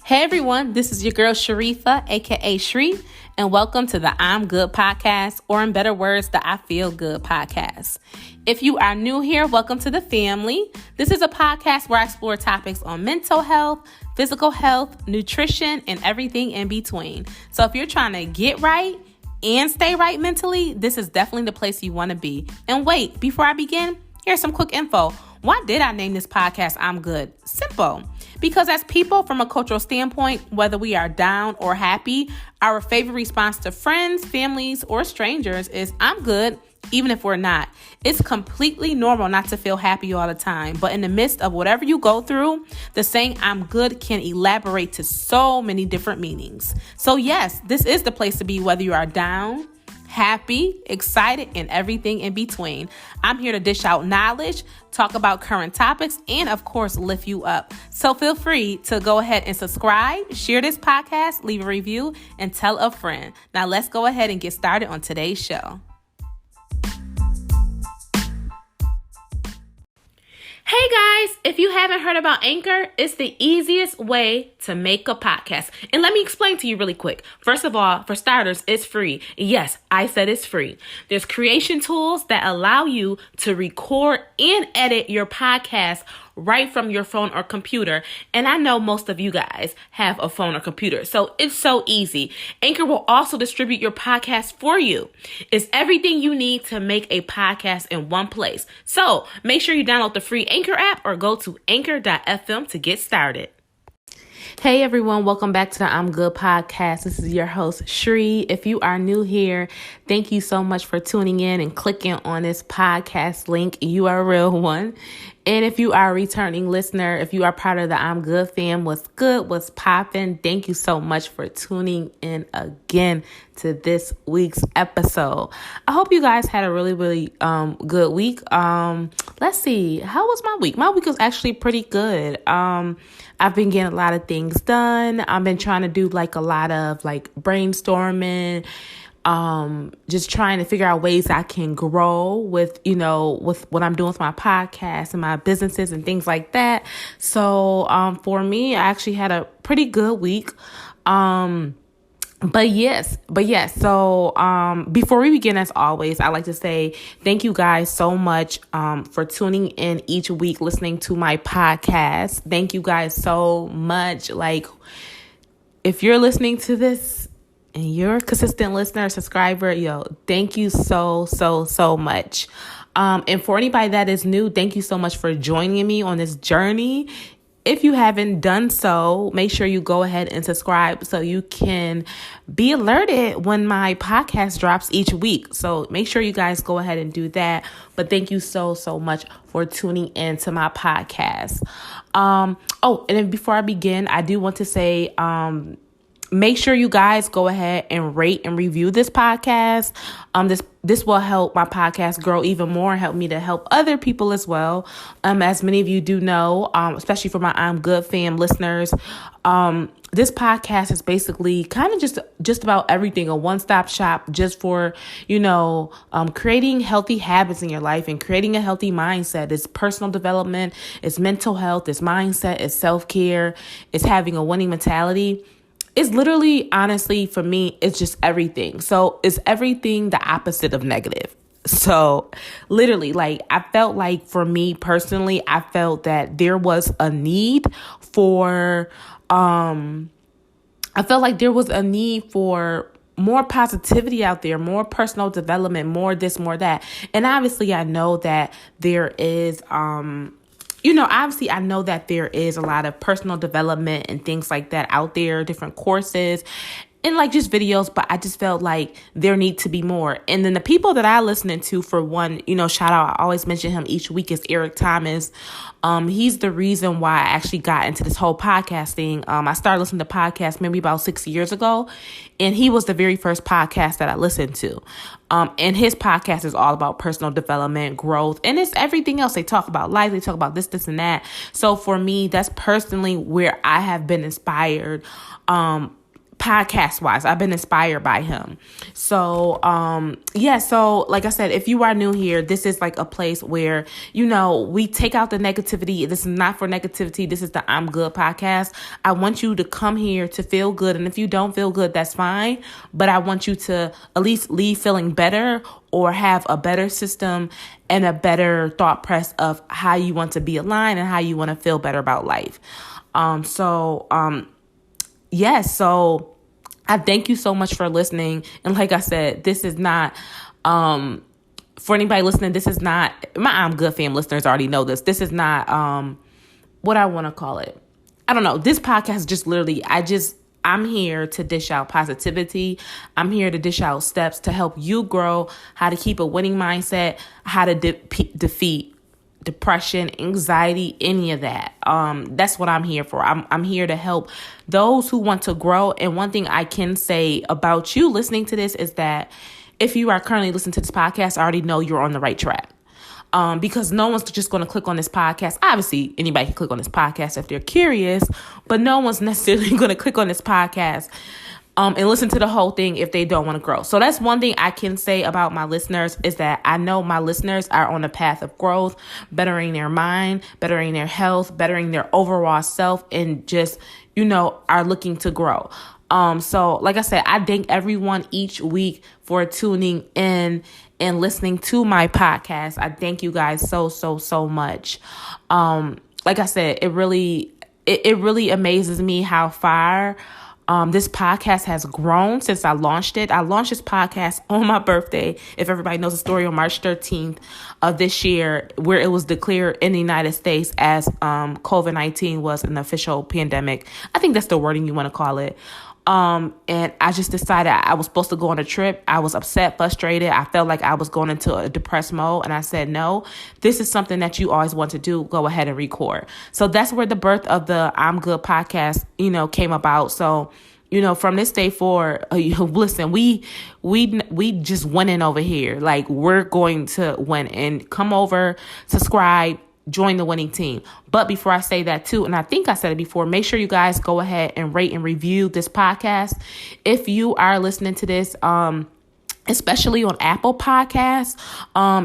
Hey everyone, this is your girl Sharifa, aka Shree, and welcome to the I'm Good podcast, or in better words, the I Feel Good podcast. If you are new here, welcome to the family. This is a podcast where I explore topics on mental health, physical health, nutrition, and everything in between. So if you're trying to get right and stay right mentally, this is definitely the place you want to be. And wait, before I begin, here's some quick info. Why did I name this podcast I'm Good? Simple. Because as people, from a cultural standpoint, whether we are down or happy, our favorite response to friends, families, or strangers is I'm good, even if we're not. It's completely normal not to feel happy all the time, but in the midst of whatever you go through, the saying I'm good can elaborate to so many different meanings. So yes, this is the place to be, whether you are down, happy, excited, and everything in between. I'm here to dish out knowledge, talk about current topics, and of course, lift you up. So feel free to go ahead and subscribe, share this podcast, leave a review, and tell a friend. Now let's go ahead and get started on today's show. Hey guys, if you haven't heard about Anchor, it's the easiest way to make a podcast. And let me explain to you really quick. First of all, for starters, it's free. Yes, I said it's free. There's creation tools that allow you to record and edit your podcast right from your phone or computer. And I know most of you guys have a phone or computer, so it's so easy. Anchor will also distribute your podcast for you. It's everything you need to make a podcast in one place. So make sure you download the free Anchor app or go to anchor.fm to get started. Hey everyone, welcome back to the I'm Good podcast. This is your host, Shree. If you are new here, thank you so much for tuning in and clicking on this podcast link. You are a real one. And if you are a returning listener, if you are part of the I'm Good fam, what's good, what's popping, thank you so much for tuning in again to this week's episode. I hope you guys had a really good week. Let's see, how was my week? My week was actually pretty good. I've been getting a lot of things done. I've been trying to do a lot of brainstorming, just trying to figure out ways I can grow with what I'm doing with my podcast and my businesses and things like that. So, for me, I actually had a pretty good week. But yes. So, before we begin, as always, I'd like to say thank you guys so much, for tuning in each week, listening to my podcast. Thank you guys so much. If you're listening to this and you're a consistent listener, subscriber, thank you so much. And for anybody that is new, thank you so much for joining me on this journey. If you haven't done so, make sure you go ahead and subscribe so you can be alerted when my podcast drops each week. So make sure you guys go ahead and do that. But thank you so much for tuning in to my podcast. And then before I begin, I do want to say, make sure you guys go ahead and rate and review this podcast. This will help my podcast grow even more, help me to help other people as well. As many of you do know, especially for my I'm Good fam listeners, this podcast is basically kind of just about everything, a one-stop shop just for, creating healthy habits in your life and creating a healthy mindset. It's personal development, it's mental health, it's mindset, it's self-care, it's having a winning mentality. It's literally, honestly, for me, it's just everything. So it's everything the opposite of negative. So literally, I felt like for me personally, I felt that there was a need for, more positivity out there, more personal development, more this, more that. And obviously I know that there is, obviously I know that there is a lot of personal development and things like that out there, different courses and just videos, but I just felt like there need to be more. And then the people that I listening to, for one, shout out, I always mention him each week, is Eric Thomas. He's the reason why I actually got into this whole podcast thing. I started listening to podcasts maybe about 6 years ago, and he was the very first podcast that I listened to. And his podcast is all about personal development, growth, and it's everything else. They talk about life, they talk about this and that. So for me, that's personally where I have been inspired, podcast wise. I've been inspired by him. So, so like I said, if you are new here, this is like a place where, we take out the negativity. This is not for negativity. This is the I'm Good podcast. I want you to come here to feel good. And if you don't feel good, that's fine. But I want you to at least leave feeling better or have a better system and a better thought press of how you want to be aligned and how you want to feel better about life. So I thank you so much for listening. And like I said, this is not, for anybody listening, this is not, my I'm Good fam listeners already know this. This is not, what I want to call it. I don't know. This podcast is just literally, I'm here to dish out positivity. I'm here to dish out steps to help you grow, how to keep a winning mindset, how to defeat depression, anxiety, any of that. That's what I'm here for. I'm here to help those who want to grow. And one thing I can say about you listening to this is that if you are currently listening to this podcast, I already know you're on the right track. Because no one's just going to click on this podcast. Obviously, anybody can click on this podcast if they're curious, but no one's necessarily going to click on this podcast and listen to the whole thing if they don't want to grow. So that's one thing I can say about my listeners is that I know my listeners are on a path of growth, bettering their mind, bettering their health, bettering their overall self, and just, are looking to grow. So like I said, I thank everyone each week for tuning in and listening to my podcast. I thank you guys so much. Like I said, it really amazes me how far this podcast has grown since I launched it. I launched this podcast on my birthday. If everybody knows the story, on March 13th of this year, where it was declared in the United States as COVID-19 was an official pandemic. I think that's the wording you want to call it. And I just decided I was supposed to go on a trip. I was upset, frustrated. I felt like I was going into a depressed mode. And I said, no, this is something that you always want to do. Go ahead and record. So that's where the birth of the I'm Good podcast, came about. So, from this day forward, listen, we just winning over here. Like, we're going to win. And come over, subscribe, join the winning team. But before I say that too, and I think I said it before, make sure you guys go ahead and rate and review this podcast. If you are listening to this, especially on Apple Podcasts,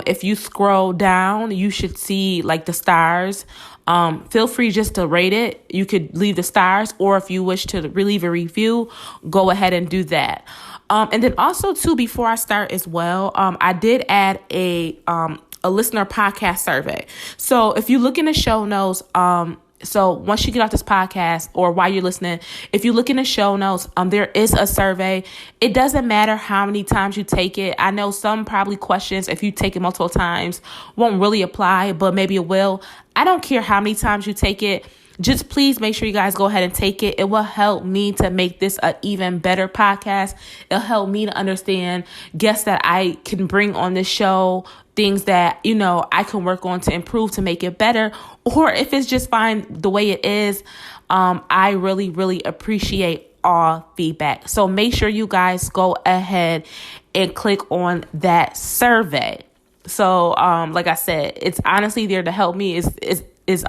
if you scroll down, you should see like the stars. Feel free just to rate it. You could leave the stars, or if you wish to leave a review, go ahead and do that. And then also too, before I start as well, I did add a listener podcast survey. So if you look in the show notes, so once you get off this podcast or while you're listening, if you look in the show notes, there is a survey. It doesn't matter how many times you take it. I know some probably questions, if you take it multiple times, won't really apply, but maybe it will. I don't care how many times you take it. Just please make sure you guys go ahead and take it. It will help me to make this an even better podcast. It'll help me to understand guests that I can bring on this show, things that, I can work on to improve to make it better. Or if it's just fine the way it is, I really, really appreciate all feedback. So make sure you guys go ahead and click on that survey. So, like I said, it's honestly there to help me. Is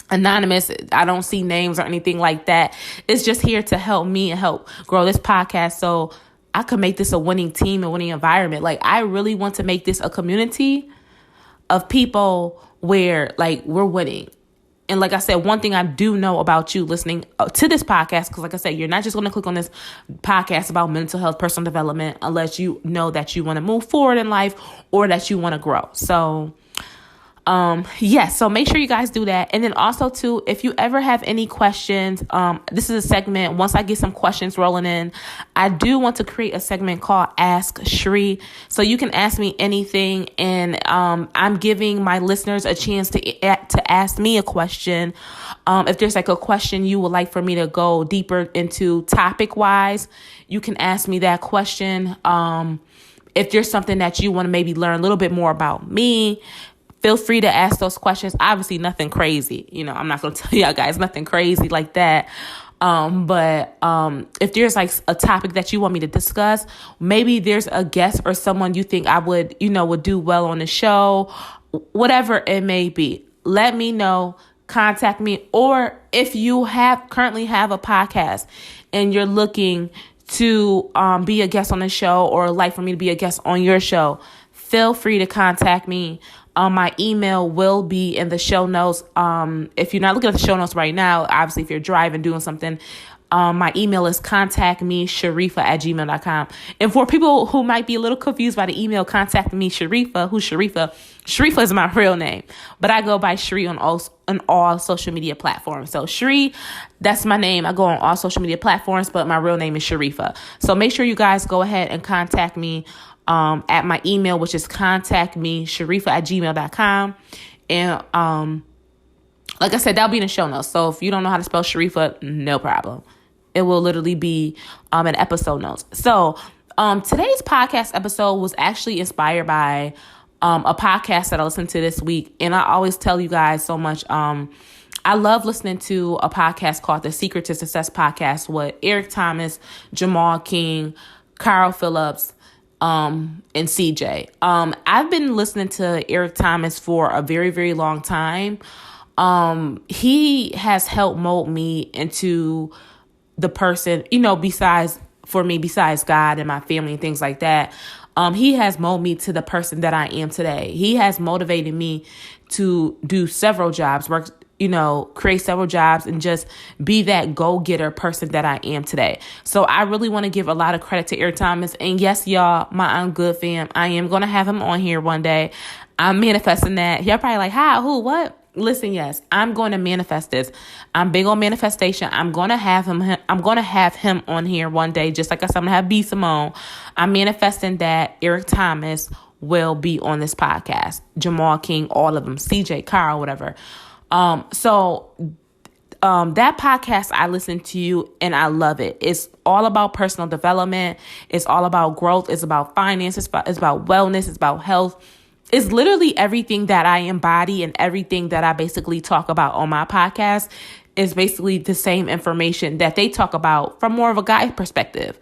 anonymous. I don't see names or anything like that. It's just here to help me and help grow this podcast so I could make this a winning team, a winning environment. Like, I really want to make this a community of people where, like, we're winning. And like I said, one thing I do know about you listening to this podcast, because like I said, you're not just going to click on this podcast about mental health, personal development, unless you know that you want to move forward in life or that you want to grow. So so make sure you guys do that. And then also too, if you ever have any questions, this is a segment. Once I get some questions rolling in, I do want to create a segment called Ask Shri. So you can ask me anything. And, I'm giving my listeners a chance to ask me a question. If there's like a question you would like for me to go deeper into topic wise, you can ask me that question. If there's something that you want to maybe learn a little bit more about me, feel free to ask those questions. Obviously, nothing crazy. I'm not going to tell y'all guys nothing crazy like that. But if there's like a topic that you want me to discuss, maybe there's a guest or someone you think I would do well on the show, whatever it may be, let me know. contact me. Or if you currently have a podcast and you're looking to be a guest on the show, or like for me to be a guest on your show, feel free to contact me. My email will be in the show notes. If you're not looking at the show notes right now, obviously if you're driving, doing something, my email is contactmesharifa@gmail.com. And for people who might be a little confused by the email, contact me, Sharifa. Who's Sharifa? Sharifa is my real name, but I go by Shri on all social media platforms. So Shri, that's my name. I go on all social media platforms, but my real name is Sharifa. So make sure you guys go ahead and contact me at my email, which is contactmesharifa@gmail.com. And like I said, that'll be in the show notes. So if you don't know how to spell Sharifa, no problem. It will literally be in episode notes. So today's podcast episode was actually inspired by a podcast that I listened to this week. And I always tell you guys so much. I love listening to a podcast called The Secret to Success Podcast with Eric Thomas, Jamal King, Carl Phillips, and CJ. I've been listening to Eric Thomas for a very, very long time. He has helped mold me into the person, besides God and my family and things like that. He has molded me to the person that I am today. He has motivated me to do several jobs, create several jobs, and just be that go-getter person that I am today. So I really want to give a lot of credit to Eric Thomas. And yes, y'all, my I'm Good fam, I am going to have him on here one day. I'm manifesting that. Y'all probably like, how, who, what? Listen, yes, I'm going to manifest this. I'm big on manifestation. I'm going to have him on here one day. Just like I said, I'm going to have B. Simone. I'm manifesting that Eric Thomas will be on this podcast. Jamal King, all of them. CJ, Carl, whatever. So that podcast, I listen to and I love it. It's all about personal development. It's all about growth. It's about finance. It's about wellness. It's about health. It's literally everything that I embody, and everything that I basically talk about on my podcast is basically the same information that they talk about from more of a guy perspective.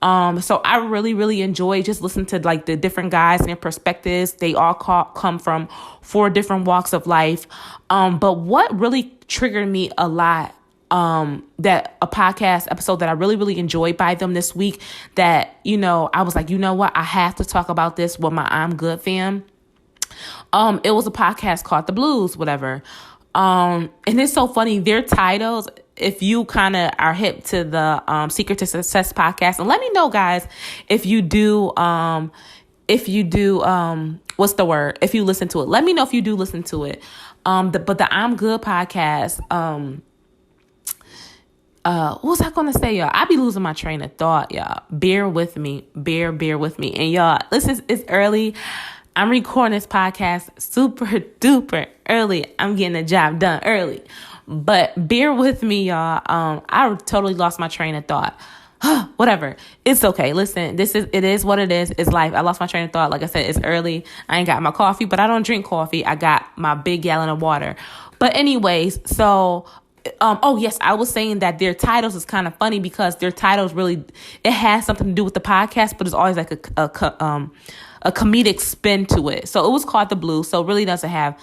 So I really, really enjoy just listening to like the different guys and their perspectives. They all come from 4 different walks of life. But what really triggered me a lot, that a podcast episode that I really, really enjoyed by them this week, that, I was like, you know what? I have to talk about this with my I'm Good fam. It was a podcast called The Blues, whatever. And it's so funny, their titles, if you kind of are hip to the Secret to Success podcast, and let me know, guys, if you do, what's the word? If you listen to it, let me know if you do listen to it. But the I'm Good podcast, what was I going to say, y'all? I be losing my train of thought, y'all. Bear with me. Bear with me. And y'all, it's early. I'm recording this podcast super duper early. I'm getting the job done early. But bear with me, y'all. I totally lost my train of thought. Whatever. It's okay. Listen, it is what it is. It's life. I lost my train of thought. Like I said, it's early. I ain't got my coffee, but I don't drink coffee. I got my big gallon of water. But anyways, so yes, I was saying that their titles is kind of funny, because their titles really, it has something to do with the podcast, but it's always like a comedic spin to it. So it was called The Blue. So it really doesn't have,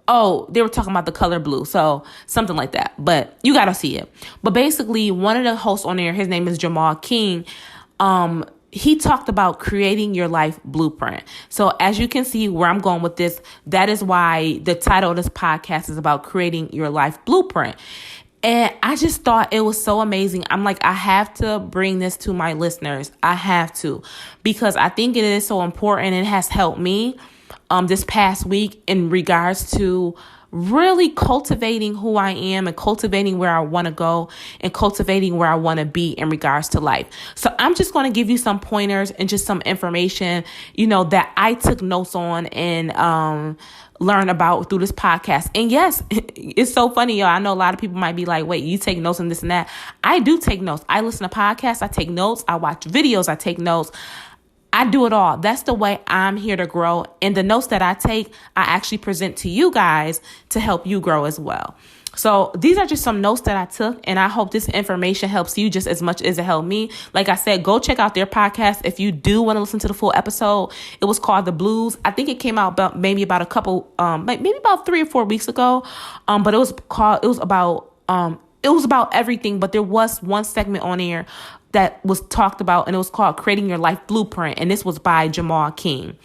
they were talking about the color blue. So something like that, but you got to see it. But basically, one of the hosts on there, his name is Jamal King. He talked about creating your life blueprint. So as you can see where I'm going with this, that is why the title of this podcast is about creating your life blueprint. And I just thought it was so amazing. I'm like, I have to bring this to my listeners. I have to, because I think it is so important. It has helped me this past week in regards to really cultivating who I am, and cultivating where I want to go, and cultivating where I want to be in regards to life. So I'm just going to give you some pointers and just some information, that I took notes on and learn about through this podcast. And yes, it's so funny, y'all. I know a lot of people might be like, wait, you take notes and this and that. I do take notes. I listen to podcasts. I take notes. I watch videos. I take notes. I do it all. That's the way I'm here to grow. And the notes that I take, I actually present to you guys to help you grow as well. So these are just some notes that I took, and I hope this information helps you just as much as it helped me. Like I said, go check out their podcast if you do want to listen to the full episode. It was called The Blues. I think it came out about 3 or 4 weeks ago. But it was about everything, but there was one segment on here that was talked about, and it was called Creating Your Life Blueprint, and this was by Jamal King.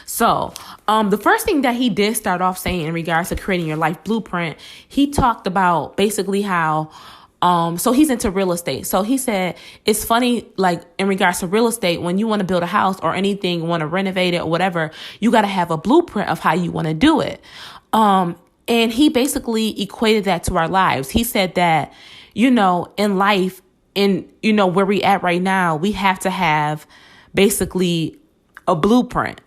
So the first thing that he did start off saying in regards to creating your life blueprint, he talked about basically how, so he's into real estate. So he said, it's funny, like in regards to real estate, when you want to build a house or anything, want to renovate it or whatever, you got to have a blueprint of how you want to do it. And he basically equated that to our lives. He said that, in life, where we at right now, we have to have basically a blueprint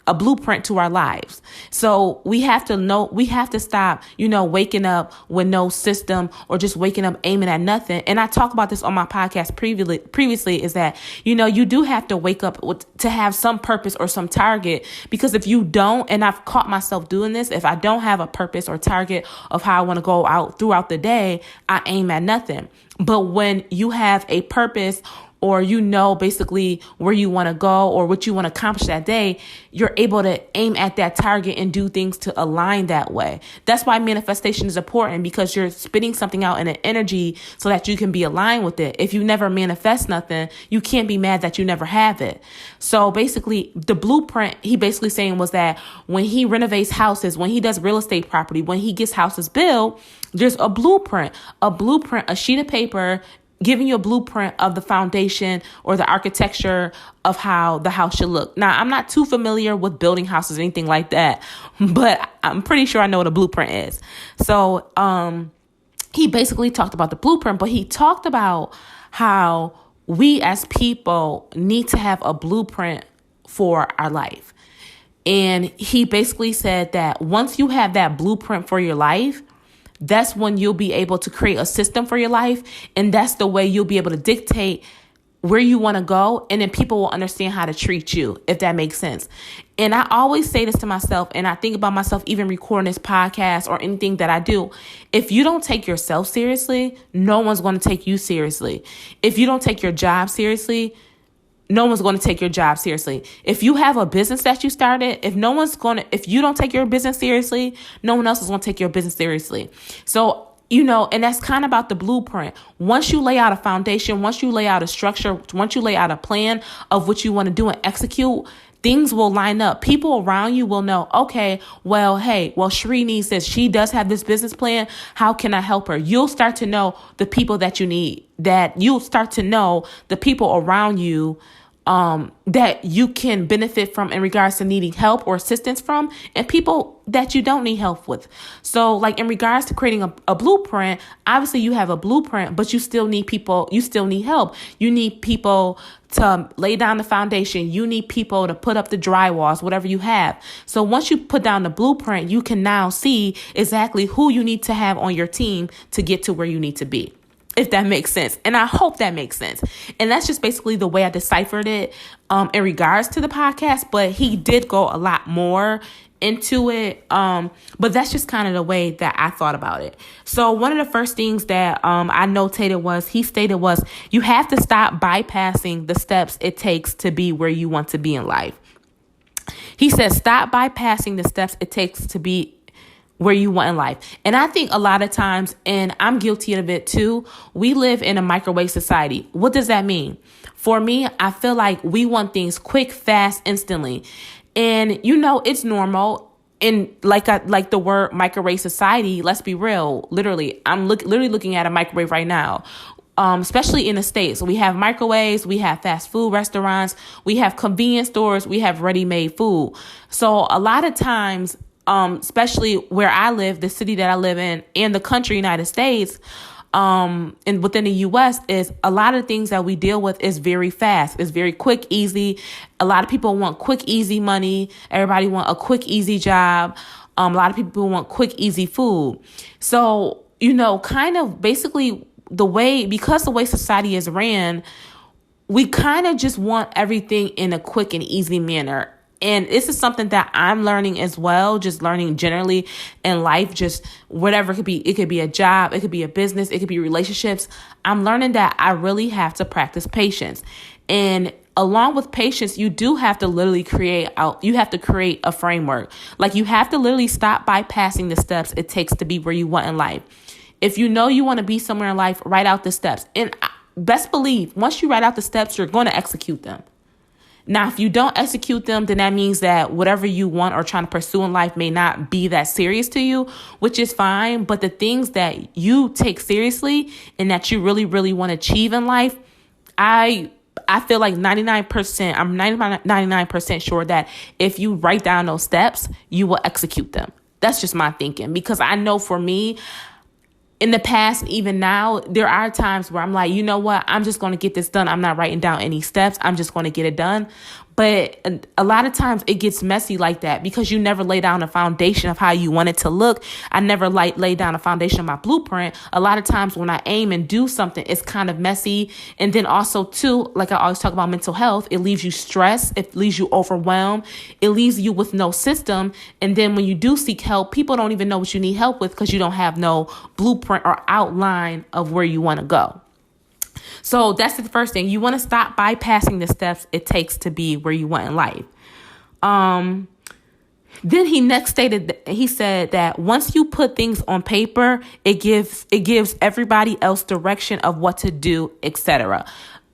to our lives. So we have to stop, waking up with no system or just waking up aiming at nothing. And I talk about this on my podcast previously is that, you do have to wake up to have some purpose or some target, because if you don't, and I've caught myself doing this, if I don't have a purpose or target of how I want to go out throughout the day, I aim at nothing. But when you have a purpose, or basically where you want to go or what you want to accomplish that day, you're able to aim at that target and do things to align that way. That's why manifestation is important, because you're spitting something out in an energy so that you can be aligned with it. If you never manifest nothing, you can't be mad that you never have it. So basically, the blueprint he basically saying was that when he renovates houses, when he does real estate property, when he gets houses built, there's a blueprint, a sheet of paper, giving you a blueprint of the foundation or the architecture of how the house should look. Now, I'm not too familiar with building houses or anything like that, but I'm pretty sure I know what a blueprint is. So he basically talked about the blueprint, but he talked about how we as people need to have a blueprint for our life. And he basically said that once you have that blueprint for your life, that's when you'll be able to create a system for your life. And that's the way you'll be able to dictate where you want to go. And then people will understand how to treat you, if that makes sense. And I always say this to myself, and I think about myself even recording this podcast or anything that I do. If you don't take yourself seriously, no one's going to take you seriously. If you don't take your job seriously, no one's going to take your job seriously. If you have a business that you started, if you don't take your business seriously, no one else is going to take your business seriously. So, and that's kind of about the blueprint. Once you lay out a foundation, once you lay out a structure, once you lay out a plan of what you want to do and execute, things will line up. People around you will know, okay, Sheree needs this. She does have this business plan. How can I help her? You'll start to know the people that you need, that you'll start to know the people around you that you can benefit from in regards to needing help or assistance from, and people that you don't need help with. So like in regards to creating a blueprint, obviously you have a blueprint, but you still need people, you still need help. You need people to lay down the foundation. You need people to put up the drywalls, whatever you have. So once you put down the blueprint, you can now see exactly who you need to have on your team to get to where you need to be, if that makes sense. And I hope that makes sense. And that's just basically the way I deciphered it in regards to the podcast. But he did go a lot more into it. But that's just kind of the way that I thought about it. So one of the first things that I notated was, you have to stop bypassing the steps it takes to be where you want to be in life. He said, stop bypassing the steps it takes to be where you want in life. And I think a lot of times, and I'm guilty of it too, we live in a microwave society. What does that mean? For me, I feel like we want things quick, fast, instantly. And it's normal. And like the word microwave society, let's be real. Literally, I'm literally looking at a microwave right now. Especially in the States, we have microwaves, we have fast food restaurants, we have convenience stores, we have ready-made food. So a lot of times, especially where I live, the city that I live in, and the country, United States, and within the U.S., is a lot of things that we deal with is very fast. It's very quick, easy. A lot of people want quick, easy money. Everybody want a quick, easy job. A lot of people want quick, easy food. So, kind of basically because the way society is ran, we kind of just want everything in a quick and easy manner. And this is something that I'm learning as well, just learning generally in life, just whatever it could be. It could be a job, it could be a business, it could be relationships. I'm learning that I really have to practice patience. And along with patience, you do have to literally create a framework. Like, you have to literally stop bypassing the steps it takes to be where you want in life. If you know you want to be somewhere in life, write out the steps. And best believe, once you write out the steps, you're going to execute them. Now, if you don't execute them, then that means that whatever you want or trying to pursue in life may not be that serious to you, which is fine. But the things that you take seriously and that you really, really want to achieve in life, I feel like 99% sure that if you write down those steps, you will execute them. That's just my thinking, because I know for me, in the past, even now, there are times where I'm like, you know what? I'm just going to get this done. I'm not writing down any steps. I'm just going to get it done. But a lot of times it gets messy like that because you never lay down a foundation of how you want it to look. I never lay down a foundation of my blueprint. A lot of times when I aim and do something, it's kind of messy. And then also too, like I always talk about mental health, it leaves you stressed. It leaves you overwhelmed. It leaves you with no system. And then when you do seek help, people don't even know what you need help with because you don't have no blueprint or outline of where you want to go. So that's the first thing. You want to stop bypassing the steps it takes to be where you want in life. Then he said that once you put things on paper, it gives everybody else direction of what to do, etc.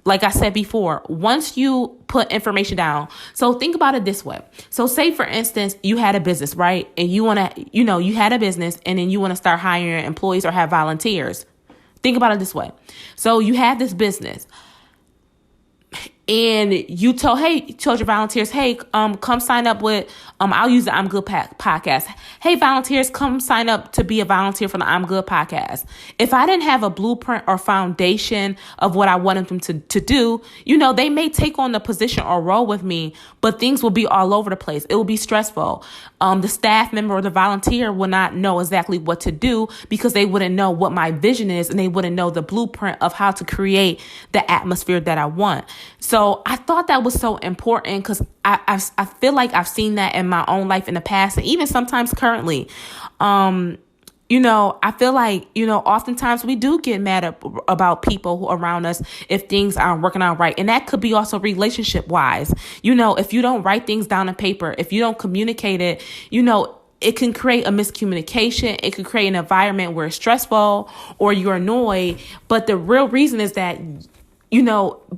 Like I said before, once you put information down. So think about it this way. So say, for instance, you had a business, right? And you had a business and then you want to start hiring employees or have volunteers. Think about it this way. So you had this business and you told your volunteers, hey, come sign up with, I'll use the I'm Good podcast. Hey, volunteers, come sign up to be a volunteer for the I'm Good podcast. If I didn't have a blueprint or foundation of what I wanted them to do, they may take on the position or role with me, but things will be all over the place. It will be stressful. The staff member or the volunteer will not know exactly what to do because they wouldn't know what my vision is and they wouldn't know the blueprint of how to create the atmosphere that I want. So I thought that was so important because I feel like I've seen that in my own life in the past and even sometimes currently. I feel like, oftentimes we do get mad about people around us if things aren't working out right. And that could be also relationship wise. If you don't write things down on paper, if you don't communicate it, it can create a miscommunication. It could create an environment where it's stressful or you're annoyed. But the real reason is that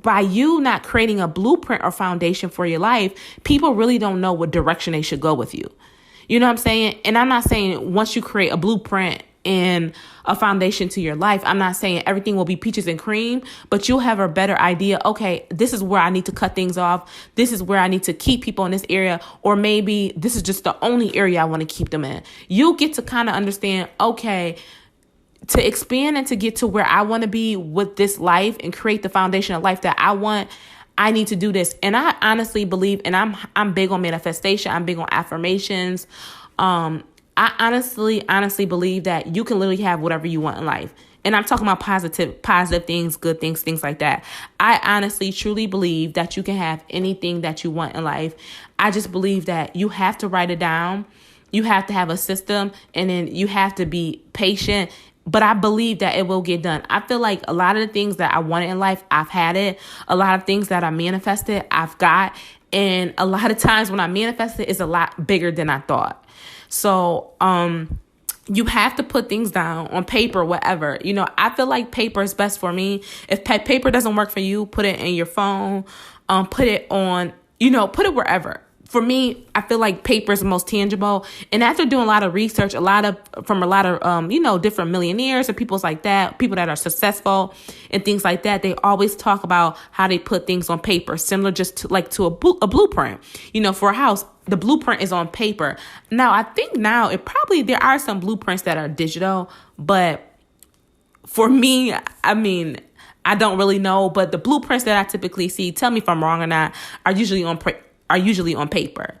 by you not creating a blueprint or foundation for your life, people really don't know what direction they should go with you. You know what I'm saying? And I'm not saying once you create a blueprint and a foundation to your life, I'm not saying everything will be peaches and cream, but you'll have a better idea. Okay, this is where I need to cut things off. This is where I need to keep people in this area. Or maybe this is just the only area I want to keep them in. You'll get to kind of understand, okay, to expand and to get to where I want to be with this life and create the foundation of life that I want, I need to do this. And I honestly believe, and I'm big on manifestation. I'm big on affirmations. I honestly believe that you can literally have whatever you want in life. And I'm talking about positive things, good things, things like that. I honestly, truly believe that you can have anything that you want in life. I just believe that you have to write it down. You have to have a system, and then you have to be patient. But I believe that it will get done. I feel like a lot of the things that I wanted in life, I've had it. A lot of things that I manifested, I've got. And a lot of times when I manifested, it's a lot bigger than I thought. So you have to put things down on paper, whatever. I feel like paper is best for me. If paper doesn't work for you, put it in your phone. Put it on, put it wherever. For me, I feel like paper is the most tangible. And after doing a lot of research, from a lot of different millionaires and people like that, people that are successful and things like that, they always talk about how they put things on paper, similar just to a blueprint. For a house, the blueprint is on paper. Now, I think there are some blueprints that are digital, but for me, I don't really know. But the blueprints that I typically see, tell me if I'm wrong or not, are usually on paper.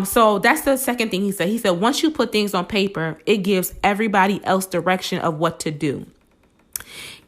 So that's the second thing he said. He said, once you put things on paper, it gives everybody else direction of what to do.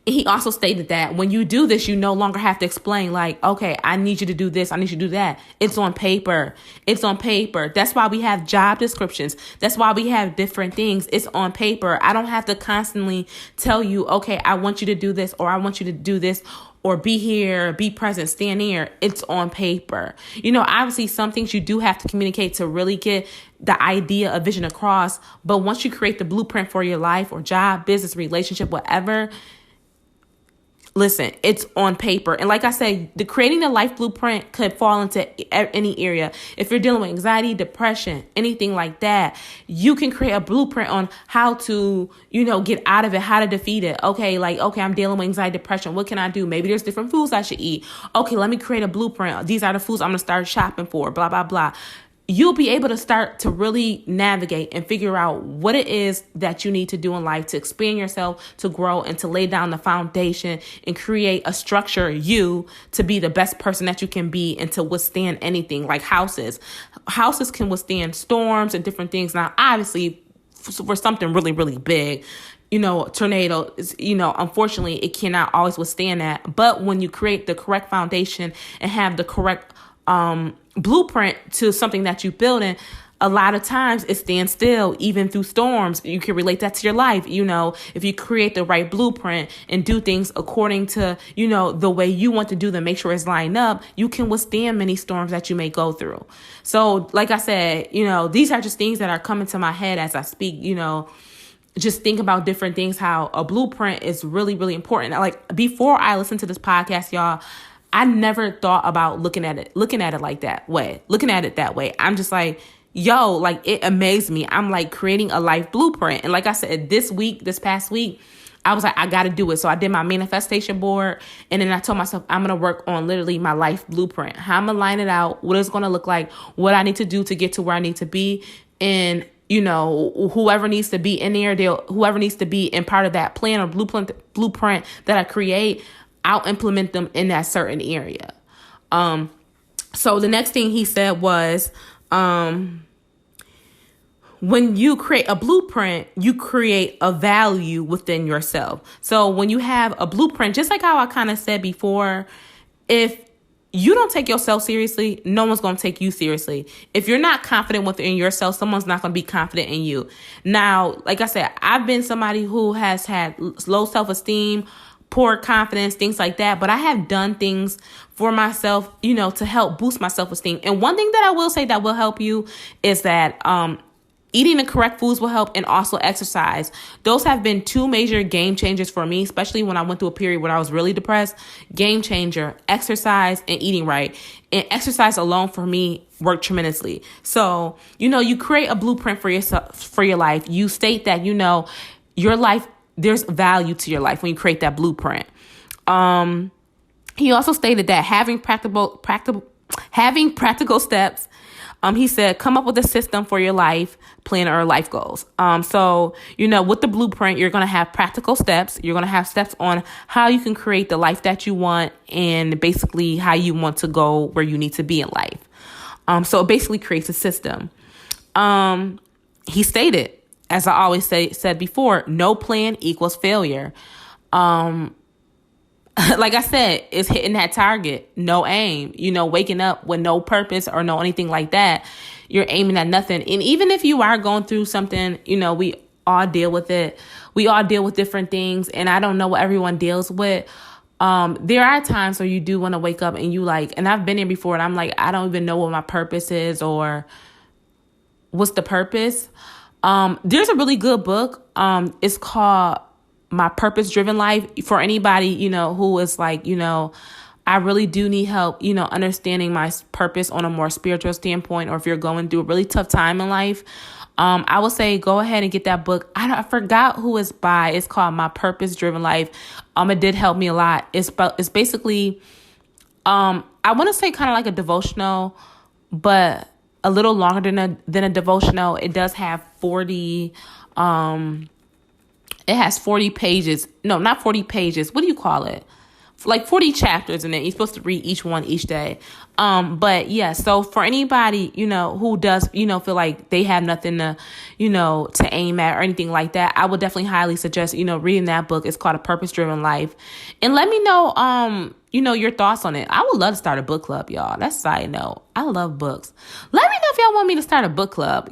He also stated that when you do this, you no longer have to explain like, okay, I need you to do this. I need you to do that. It's on paper. It's on paper. That's why we have job descriptions. That's why we have different things. It's on paper. I don't have to constantly tell you, okay, I want you to do this, or I want you to do this, or be here, be present, stand here. It's on paper. Obviously some things you do have to communicate to really get the idea, a vision across. But once you create the blueprint for your life or job, business, relationship, whatever, listen, it's on paper. And like I said, creating the life blueprint could fall into any area. If you're dealing with anxiety, depression, anything like that, you can create a blueprint on how to, get out of it, how to defeat it. Okay, I'm dealing with anxiety, depression. What can I do? Maybe there's different foods I should eat. Okay, let me create a blueprint. These are the foods I'm going to start shopping for, blah, blah, blah. You'll be able to start to really navigate and figure out what it is that you need to do in life to expand yourself, to grow, and to lay down the foundation and create a structure to be the best person that you can be and to withstand anything like houses. Houses can withstand storms and different things. Now, obviously, for something really, really big, tornado, unfortunately, it cannot always withstand that. But when you create the correct foundation and have the correct blueprint to something that you build in, a lot of times it stands still even through storms. You can relate that to your life. If you create the right blueprint and do things according to, the way you want to do them, make sure it's lined up, you can withstand many storms that you may go through. So like I said, these are just things that are coming to my head as I speak, just think about different things, how a blueprint is really, really important. Like before I listened to this podcast, y'all, I never thought about looking at it like that way, looking at it that way. I'm just like, it amazed me. I'm like creating a life blueprint. And like I said, this past week, I was like, I got to do it. So I did my manifestation board. And then I told myself, I'm going to work on literally my life blueprint, how I'm going to line it out, what it's going to look like, what I need to do to get to where I need to be. And whoever needs to be in there, whoever needs to be in part of that plan or blueprint that I create, I'll implement them in that certain area. So the next thing he said was, when you create a blueprint, you create a value within yourself. So when you have a blueprint, just like how I kind of said before, if you don't take yourself seriously, no one's going to take you seriously. If you're not confident within yourself, someone's not going to be confident in you. Now, like I said, I've been somebody who has had low self-esteem, poor confidence, things like that. But I have done things for myself, to help boost my self-esteem. And one thing that I will say that will help you is that eating the correct foods will help, and also exercise. Those have been two major game changers for me, especially when I went through a period where I was really depressed. Game changer, exercise and eating right. And exercise alone for me worked tremendously. So, you create a blueprint for yourself, for your life. You state that, your life, there's value to your life when you create that blueprint. He also stated that having practical steps. He said, come up with a system for your life plan or life goals. So, with the blueprint, you're going to have practical steps. You're going to have steps on how you can create the life that you want and basically how you want to go where you need to be in life. So it basically creates a system. He stated, as I always said before, no plan equals failure. Like I said, it's hitting that target, no aim, waking up with no purpose or no anything like that. You're aiming at nothing. And even if you are going through something, we all deal with it. We all deal with different things. And I don't know what everyone deals with. There are times where you do want to wake up and and I've been there before and I'm like, I don't even know what my purpose is or what's the purpose. There's a really good book. It's called My Purpose Driven Life, for anybody, who is like, I really do need help, understanding my purpose on a more spiritual standpoint, or if you're going through a really tough time in life, I would say go ahead and get that book. I forgot who it's by. It's called My Purpose Driven Life. It did help me a lot. It's basically, I want to say kind of like a devotional, but a little longer than a devotional. It does have 40, it has 40 pages. No, not 40 pages. What do you call it? like 40 chapters in it. You're supposed to read each one each day. But yeah, so for anybody, who does, feel like they have nothing to, to aim at or anything like that, I would definitely highly suggest, reading that book. It's called A Purpose Driven Life. And let me know, your thoughts on it. I would love to start a book club, y'all. That's a side note. I love books. Let me know if y'all want me to start a book club.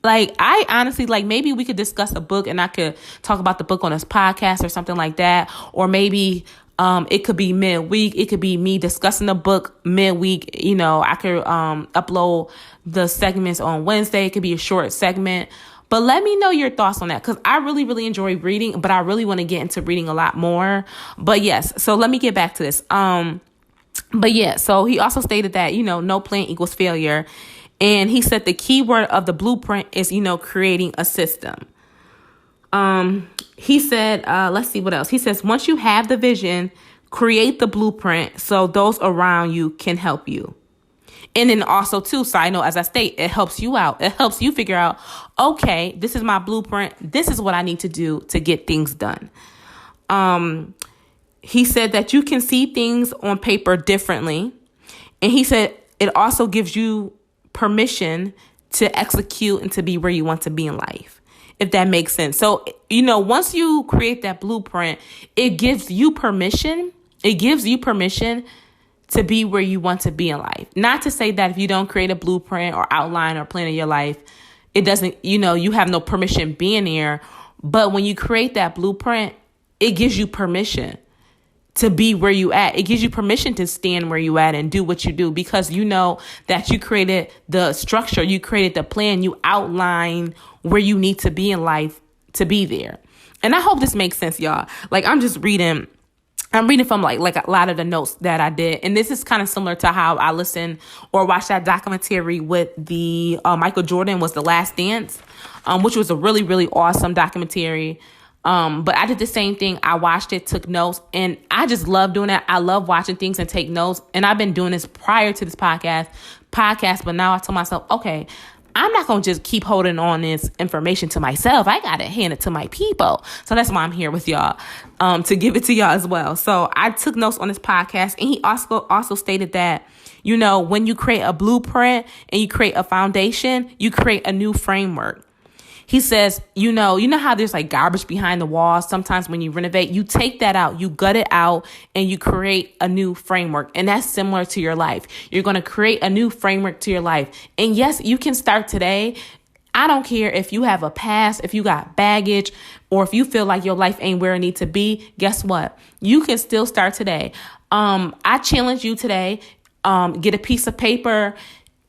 Like, I honestly, maybe we could discuss a book and I could talk about the book on this podcast or something like that. Or maybe it could be midweek. It could be me discussing the book midweek. I could upload the segments on Wednesday. It could be a short segment. But let me know your thoughts on that, because I really, really enjoy reading, but I really want to get into reading a lot more. But yes, so let me get back to this. But yeah, so he also stated that, no plan equals failure. And he said the key word of the blueprint is, creating a system. He said, let's see what else. He says, once you have the vision, create the blueprint so those around you can help you. And then also, too, side note, as I state, it helps you out. It helps you figure out, okay, this is my blueprint. This is what I need to do to get things done. He said that you can see things on paper differently. And he said it also gives you permission to execute and to be where you want to be in life, if that makes sense. So, once you create that blueprint, it gives you permission. It gives you permission to be where you want to be in life. Not to say that if you don't create a blueprint or outline or plan of your life, it doesn't, you have no permission being there. But when you create that blueprint, it gives you permission to be where you at. It gives you permission to stand where you at and do what you do, because you know that you created the structure, you created the plan, you outline where you need to be in life to be there. And I hope this makes sense, y'all. Like, I'm reading from like a lot of the notes that I did. And this is kind of similar to how I listened or watched that documentary with the Michael Jordan, was The Last Dance, which was a really, really awesome documentary. But I did the same thing. I watched it, took notes, and I just love doing that. I love watching things and take notes. And I've been doing this prior to this podcast, but now I told myself, okay, I'm not going to just keep holding on this information to myself. I got to hand it to my people. So that's why I'm here with y'all, to give it to y'all as well. So I took notes on this podcast, and he also stated that, when you create a blueprint and you create a foundation, you create a new framework. He says, you know how there's like garbage behind the walls. Sometimes when you renovate, you take that out, you gut it out, and you create a new framework. And that's similar to your life. You're going to create a new framework to your life. And yes, you can start today. I don't care if you have a past, if you got baggage, or if you feel like your life ain't where it needs to be. Guess what? You can still start today. I challenge you today, get a piece of paper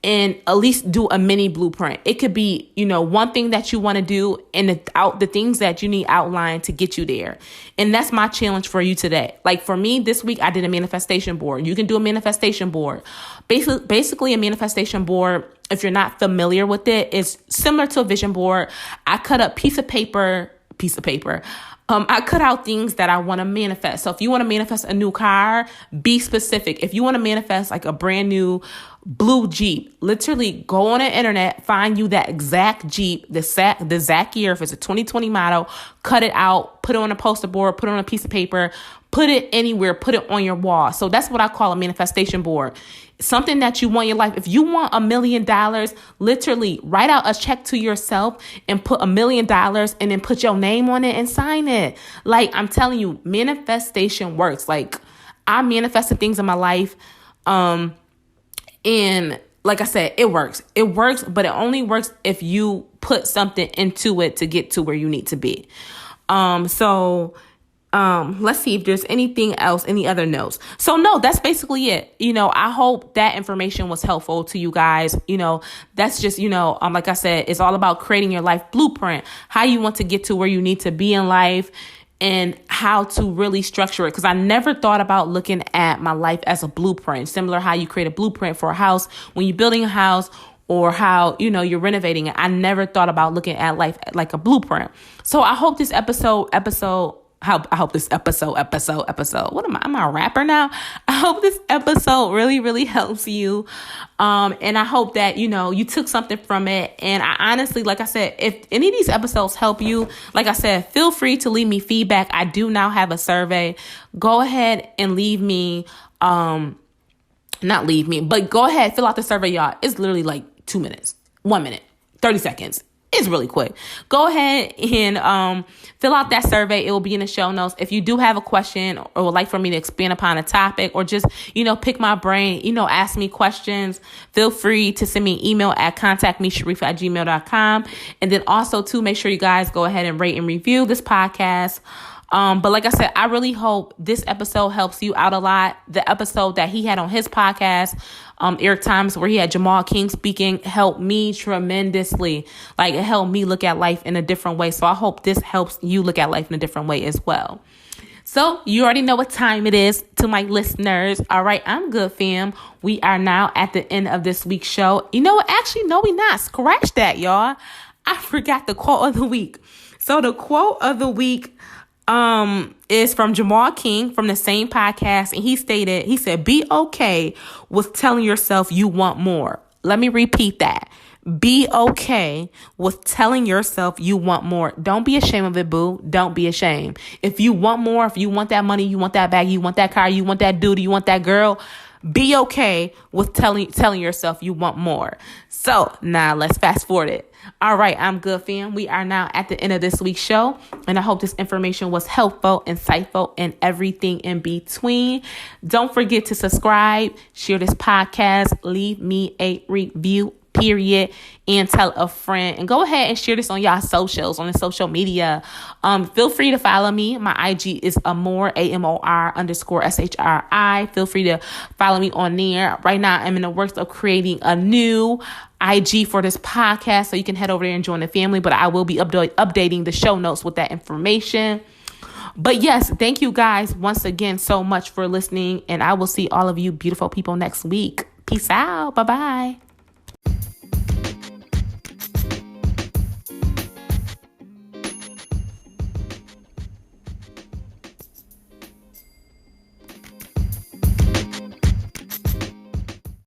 and at least do a mini blueprint. It could be, one thing that you want to do and the things that you need outlined to get you there. And that's my challenge for you today. Like for me, this week, I did a manifestation board. You can do a manifestation board. Basically a manifestation board, if you're not familiar with it, is similar to a vision board. I cut up piece of paper. I cut out things that I want to manifest. So if you want to manifest a new car, be specific. If you want to manifest like a brand new blue Jeep, literally go on the internet, find you that exact Jeep, the exact year, if it's a 2020 model, cut it out, put it on a poster board, put it on a piece of paper, put it anywhere, put it on your wall. So that's what I call a manifestation board. Something that you want in your life. If you want $1 million, literally write out a check to yourself and put $1 million and then put your name on it and sign it. Like, I'm telling you, manifestation works. Like, I manifested things in my life. And like I said, it works. It works, but it only works if you put something into it to get to where you need to be. Let's see if there's anything else, any other notes. So no, that's basically it. I hope that information was helpful to you guys. That's just, like I said, it's all about creating your life blueprint, how you want to get to where you need to be in life and how to really structure it. Because I never thought about looking at my life as a blueprint, similar how you create a blueprint for a house when you're building a house, or how, you're renovating it. I never thought about looking at life like a blueprint. So I hope this episode I hope this episode. What am I? Am I a rapper now? I hope this episode really, really helps you. And I hope that, you took something from it. And I honestly, like I said, if any of these episodes help you, like I said, feel free to leave me feedback. I do now have a survey. Go ahead and leave me, not leave me, but go ahead, fill out the survey, y'all. It's literally like 2 minutes, 1 minute, 30 seconds. It's really quick. Go ahead and fill out that survey. It will be in the show notes. If you do have a question or would like for me to expand upon a topic or just, pick my brain, ask me questions, feel free to send me an email at contactmesharifa@gmail.com. And then also, too, make sure you guys go ahead and rate and review this podcast. But like I said, I really hope this episode helps you out a lot. The episode that he had on his podcast, Eric Thomas, where he had Jamal King speaking, helped me tremendously. Like, it helped me look at life in a different way. So I hope this helps you look at life in a different way as well. So you already know what time it is to my listeners. All right, I'm good, fam. We are now at the end of this week's show. You know what? Actually, no, we not. Scratch that, y'all. I forgot the quote of the week. So the quote of the week is from Jamal King from the same podcast. And he said, be okay with telling yourself you want more. Let me repeat that. Be okay with telling yourself you want more. Don't be ashamed of it, boo. Don't be ashamed. If you want more, if you want that money, you want that bag, you want that car, you want that dude, you want that girl, be okay with telling yourself you want more. So now let's fast forward it. All right, I'm good, fam. We are now at the end of this week's show, and I hope this information was helpful, insightful, and everything in between. Don't forget to subscribe, share this podcast, leave me a review, period, and tell a friend. And go ahead and share this on y'all socials, on the social media. Feel free to follow me. My IG is Amor, AMOR_SHRI. Feel free to follow me on there. Right now, I'm in the works of creating a new IG for this podcast, so you can head over there and join the family. But I will be updating the show notes with that information. But yes, thank you guys once again so much for listening. And I will see all of you beautiful people next week. Peace out. Bye-bye.